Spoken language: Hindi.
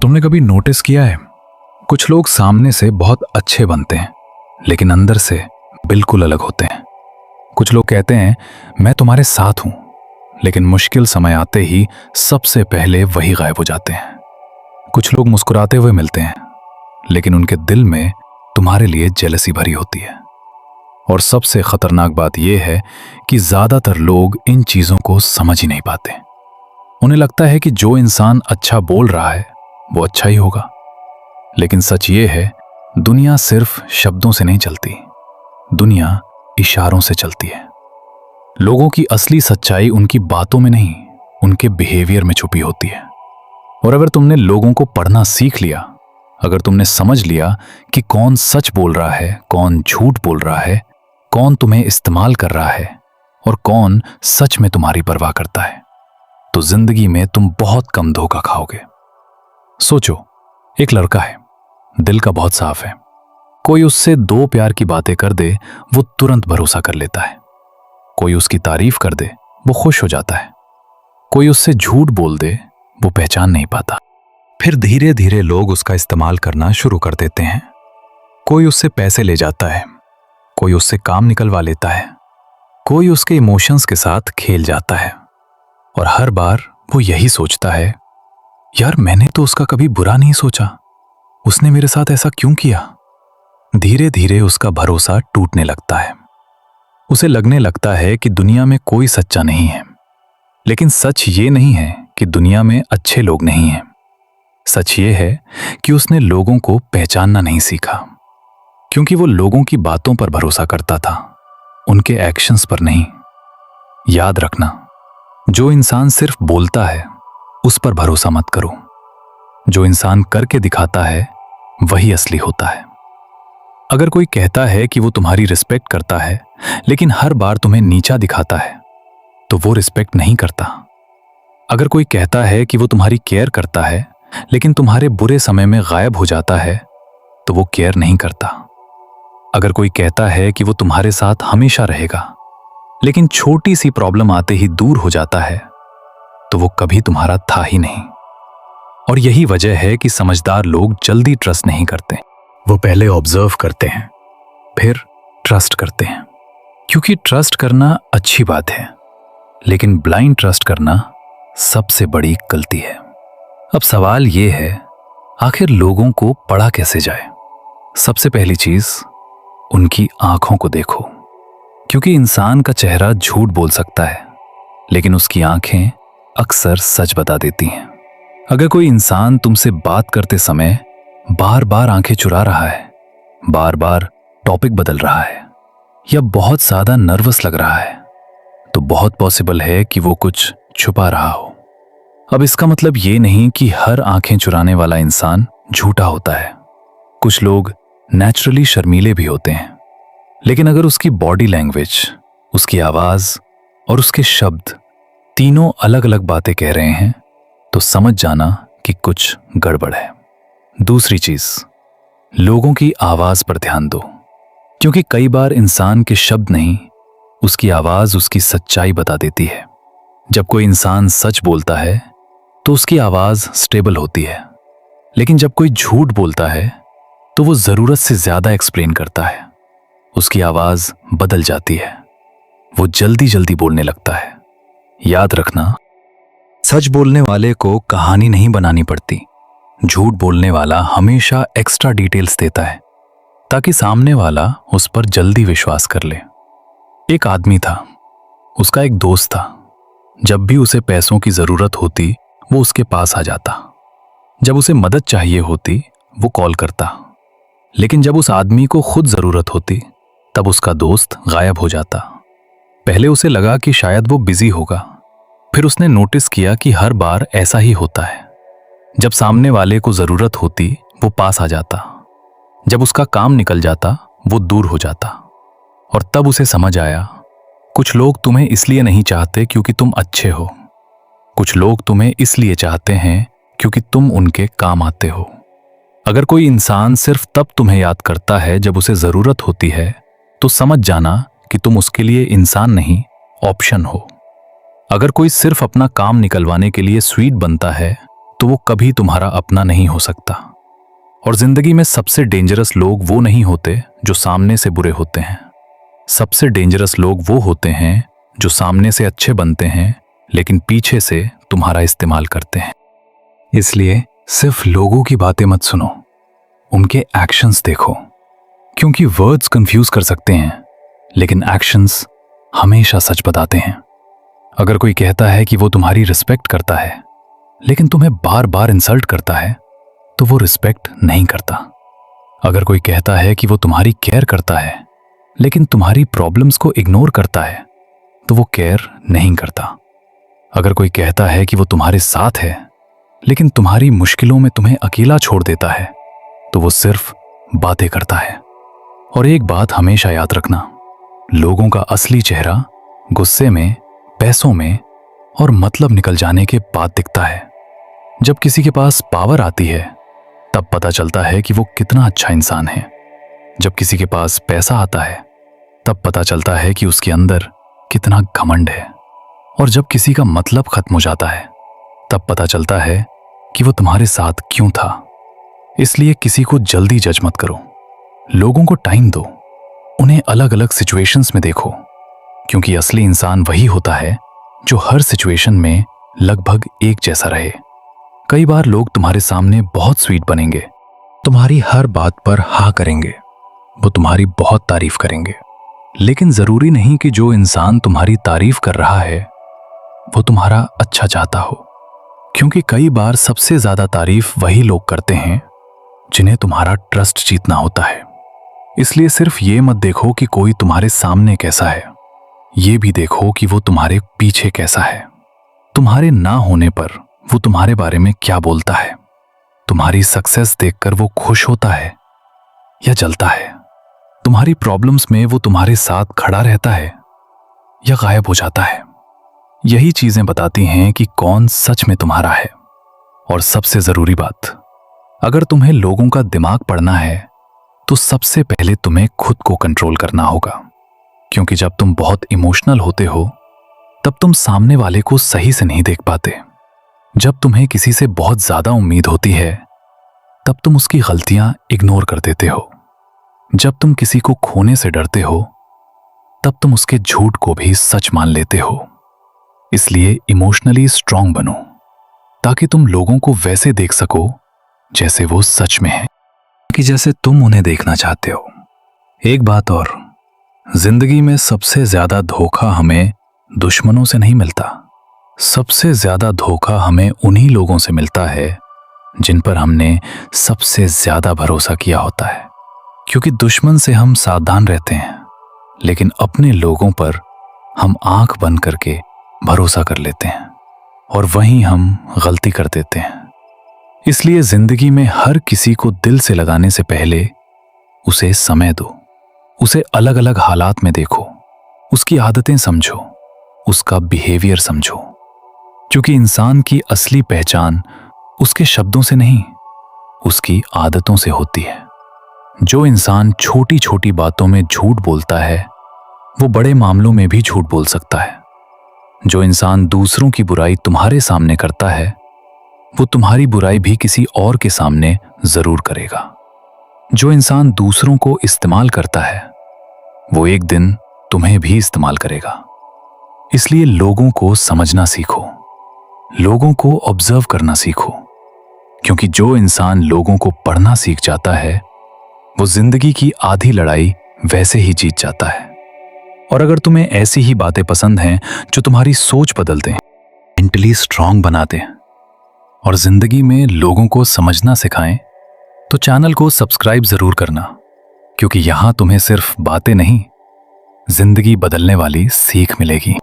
तुमने कभी नोटिस किया है, कुछ लोग सामने से बहुत अच्छे बनते हैं लेकिन अंदर से बिल्कुल अलग होते हैं। कुछ लोग कहते हैं मैं तुम्हारे साथ हूं, लेकिन मुश्किल समय आते ही सबसे पहले वही गायब हो जाते हैं। कुछ लोग मुस्कुराते हुए मिलते हैं लेकिन उनके दिल में तुम्हारे लिए जेलसी भरी होती है। और सबसे खतरनाक बात यह है कि ज्यादातर लोग इन चीजों को समझ ही नहीं पाते। उन्हें लगता है कि जो इंसान अच्छा बोल रहा है वो अच्छा ही होगा, लेकिन सच ये है दुनिया सिर्फ शब्दों से नहीं चलती, दुनिया इशारों से चलती है। लोगों की असली सच्चाई उनकी बातों में नहीं, उनके बिहेवियर में छुपी होती है। और अगर तुमने लोगों को पढ़ना सीख लिया, अगर तुमने समझ लिया कि कौन सच बोल रहा है, कौन झूठ बोल रहा है, कौन तुम्हें इस्तेमाल कर रहा है और कौन सच में तुम्हारी परवाह करता है, तो जिंदगी में तुम बहुत कम धोखा खाओगे। सोचो, एक लड़का है, दिल का बहुत साफ है। कोई उससे दो प्यार की बातें कर दे, वो तुरंत भरोसा कर लेता है। कोई उसकी तारीफ कर दे, वो खुश हो जाता है। कोई उससे झूठ बोल दे, वो पहचान नहीं पाता। फिर धीरे धीरे लोग उसका इस्तेमाल करना शुरू कर देते हैं। कोई उससे पैसे ले जाता है, कोई उससे काम निकलवा लेता है, कोई उसके इमोशंस के साथ खेल जाता है। और हर बार वो यही सोचता है, यार मैंने तो उसका कभी बुरा नहीं सोचा, उसने मेरे साथ ऐसा क्यों किया। धीरे धीरे उसका भरोसा टूटने लगता है। उसे लगने लगता है कि दुनिया में कोई सच्चा नहीं है। लेकिन सच ये नहीं है कि दुनिया में अच्छे लोग नहीं हैं। सच ये है कि उसने लोगों को पहचानना नहीं सीखा, क्योंकि वो लोगों की बातों पर भरोसा करता था, उनके एक्शंस पर नहीं। याद रखना, जो इंसान सिर्फ बोलता है उस पर भरोसा मत करो। जो इंसान करके दिखाता है वही असली होता है। अगर कोई कहता है कि वो तुम्हारी रिस्पेक्ट करता है लेकिन हर बार तुम्हें नीचा दिखाता है, तो वो रिस्पेक्ट नहीं करता। अगर कोई कहता है कि वो तुम्हारी केयर करता है लेकिन तुम्हारे बुरे समय में गायब हो जाता है, तो वो केयर नहीं करता। अगर कोई कहता है कि वो तुम्हारे साथ हमेशा रहेगा लेकिन छोटी सी प्रॉब्लम आते ही दूर हो जाता है, तो वो कभी तुम्हारा था ही नहीं। और यही वजह है कि समझदार लोग जल्दी ट्रस्ट नहीं करते। वो पहले ऑब्जर्व करते हैं, फिर ट्रस्ट करते हैं। क्योंकि ट्रस्ट करना अच्छी बात है, लेकिन ब्लाइंड ट्रस्ट करना सबसे बड़ी गलती है। अब सवाल ये है, आखिर लोगों को पढ़ा कैसे जाए? सबसे पहली चीज, उनकी आंखों को देखो। क्योंकि इंसान का चेहरा झूठ बोल सकता है, लेकिन उसकी आंखें अक्सर सच बता देती हैं। अगर कोई इंसान तुमसे बात करते समय बार बार आंखें चुरा रहा है, बार बार टॉपिक बदल रहा है या बहुत ज्यादा नर्वस लग रहा है, तो बहुत पॉसिबल है कि वो कुछ छुपा रहा हो। अब इसका मतलब ये नहीं कि हर आंखें चुराने वाला इंसान झूठा होता है। कुछ लोग नेचुरली शर्मीले भी होते हैं, लेकिन अगर उसकी बॉडी लैंग्वेज, उसकी आवाज और उसके शब्द तीनों अलग अलग बातें कह रहे हैं, तो समझ जाना कि कुछ गड़बड़ है। दूसरी चीज, लोगों की आवाज पर ध्यान दो। क्योंकि कई बार इंसान के शब्द नहीं, उसकी आवाज उसकी सच्चाई बता देती है। जब कोई इंसान सच बोलता है तो उसकी आवाज स्टेबल होती है, लेकिन जब कोई झूठ बोलता है तो वो जरूरत से ज्यादा एक्सप्लेन करता है। उसकी आवाज बदल जाती है, वो जल्दी जल्दी बोलने लगता है। याद रखना, सच बोलने वाले को कहानी नहीं बनानी पड़ती। झूठ बोलने वाला हमेशा एक्स्ट्रा डिटेल्स देता है ताकि सामने वाला उस पर जल्दी विश्वास कर ले। एक आदमी था, उसका एक दोस्त था। जब भी उसे पैसों की जरूरत होती वो उसके पास आ जाता। जब उसे मदद चाहिए होती वो कॉल करता। लेकिन जब उस आदमी को खुद जरूरत होती तब उसका दोस्त गायब हो जाता। पहले उसे लगा कि शायद वो बिजी होगा, फिर उसने नोटिस किया कि हर बार ऐसा ही होता है। जब सामने वाले को जरूरत होती वो पास आ जाता, जब उसका काम निकल जाता वो दूर हो जाता। और तब उसे समझ आया, कुछ लोग तुम्हें इसलिए नहीं चाहते क्योंकि तुम अच्छे हो, कुछ लोग तुम्हें इसलिए चाहते हैं क्योंकि तुम उनके काम आते हो। अगर कोई इंसान सिर्फ तब तुम्हें याद करता है जब उसे जरूरत होती है, तो समझ जाना कि तुम उसके लिए इंसान नहीं, ऑप्शन हो। अगर कोई सिर्फ अपना काम निकलवाने के लिए स्वीट बनता है, तो वो कभी तुम्हारा अपना नहीं हो सकता। और जिंदगी में सबसे डेंजरस लोग वो नहीं होते जो सामने से बुरे होते हैं। सबसे डेंजरस लोग वो होते हैं जो सामने से अच्छे बनते हैं लेकिन पीछे से तुम्हारा इस्तेमाल करते हैं। इसलिए सिर्फ लोगों की बातें मत सुनो, उनके एक्शंस देखो, क्योंकि वर्ड्स कंफ्यूज कर सकते हैं लेकिन एक्शंस हमेशा सच बताते हैं। अगर कोई कहता है कि वो तुम्हारी रिस्पेक्ट करता है लेकिन तुम्हें बार बार इंसल्ट करता है तो वो रिस्पेक्ट नहीं करता। अगर कोई कहता है कि वो तुम्हारी केयर करता है लेकिन तुम्हारी प्रॉब्लम्स को इग्नोर करता है तो वो केयर नहीं करता। अगर कोई कहता है कि वो तुम्हारे साथ है लेकिन तुम्हारी मुश्किलों में तुम्हें अकेला छोड़ देता है तो वो सिर्फ बातें करता है। और एक बात हमेशा याद रखना, लोगों का असली चेहरा गुस्से में, पैसों में और मतलब निकल जाने के बाद दिखता है। जब किसी के पास पावर आती है तब पता चलता है कि वो कितना अच्छा इंसान है। जब किसी के पास पैसा आता है तब पता चलता है कि उसके अंदर कितना घमंड है। और जब किसी का मतलब खत्म हो जाता है तब पता चलता है कि वो तुम्हारे साथ क्यों था। इसलिए किसी को जल्दी जज मत करो, लोगों को टाइम दो, उन्हें अलग अलग सिचुएशंस में देखो, क्योंकि असली इंसान वही होता है जो हर सिचुएशन में लगभग एक जैसा रहे। कई बार लोग तुम्हारे सामने बहुत स्वीट बनेंगे, तुम्हारी हर बात पर हाँ करेंगे, वो तुम्हारी बहुत तारीफ करेंगे, लेकिन जरूरी नहीं कि जो इंसान तुम्हारी तारीफ कर रहा है वो तुम्हारा अच्छा चाहता हो। क्योंकि कई बार सबसे ज्यादा तारीफ वही लोग करते हैं जिन्हें तुम्हारा ट्रस्ट जीतना होता है। इसलिए सिर्फ ये मत देखो कि कोई तुम्हारे सामने कैसा है, ये भी देखो कि वो तुम्हारे पीछे कैसा है। तुम्हारे ना होने पर वो तुम्हारे बारे में क्या बोलता है। तुम्हारी सक्सेस देखकर वो खुश होता है या जलता है। तुम्हारी प्रॉब्लम्स में वो तुम्हारे साथ खड़ा रहता है या गायब हो जाता है। यही चीजें बताती हैं कि कौन सच में तुम्हारा है। और सबसे जरूरी बात, अगर तुम्हें लोगों का दिमाग पढ़ना है तो सबसे पहले तुम्हें खुद को कंट्रोल करना होगा। क्योंकि जब तुम बहुत इमोशनल होते हो तब तुम सामने वाले को सही से नहीं देख पाते। जब तुम्हें किसी से बहुत ज्यादा उम्मीद होती है तब तुम उसकी गलतियां इग्नोर कर देते हो। जब तुम किसी को खोने से डरते हो तब तुम उसके झूठ को भी सच मान लेते हो। इसलिए इमोशनली स्ट्रांग बनो ताकि तुम लोगों को वैसे देख सको जैसे वो सच में है, कि जैसे तुम उन्हें देखना चाहते हो। एक बात और, जिंदगी में सबसे ज्यादा धोखा हमें दुश्मनों से नहीं मिलता, सबसे ज्यादा धोखा हमें उन्हीं लोगों से मिलता है जिन पर हमने सबसे ज्यादा भरोसा किया होता है। क्योंकि दुश्मन से हम सावधान रहते हैं लेकिन अपने लोगों पर हम आंख बंद करके भरोसा कर लेते हैं और वहीं हम गलती कर देते हैं। इसलिए जिंदगी में हर किसी को दिल से लगाने से पहले उसे समय दो, उसे अलग अलग हालात में देखो, उसकी आदतें समझो, उसका बिहेवियर समझो। क्योंकि इंसान की असली पहचान उसके शब्दों से नहीं, उसकी आदतों से होती है। जो इंसान छोटी छोटी बातों में झूठ बोलता है वो बड़े मामलों में भी झूठ बोल सकता है। जो इंसान दूसरों की बुराई तुम्हारे सामने करता है वो तुम्हारी बुराई भी किसी और के सामने जरूर करेगा। जो इंसान दूसरों को इस्तेमाल करता है वो एक दिन तुम्हें भी इस्तेमाल करेगा। इसलिए लोगों को समझना सीखो, लोगों को ऑब्जर्व करना सीखो। क्योंकि जो इंसान लोगों को पढ़ना सीख जाता है वो जिंदगी की आधी लड़ाई वैसे ही जीत जाता है। और अगर तुम्हें ऐसी ही बातें पसंद हैं जो तुम्हारी सोच बदल दें, मेंटली स्ट्रांग बना दें और जिंदगी में लोगों को समझना सिखाएं, तो चैनल को सब्सक्राइब जरूर करना। क्योंकि यहां तुम्हें सिर्फ बातें नहीं, जिंदगी बदलने वाली सीख मिलेगी।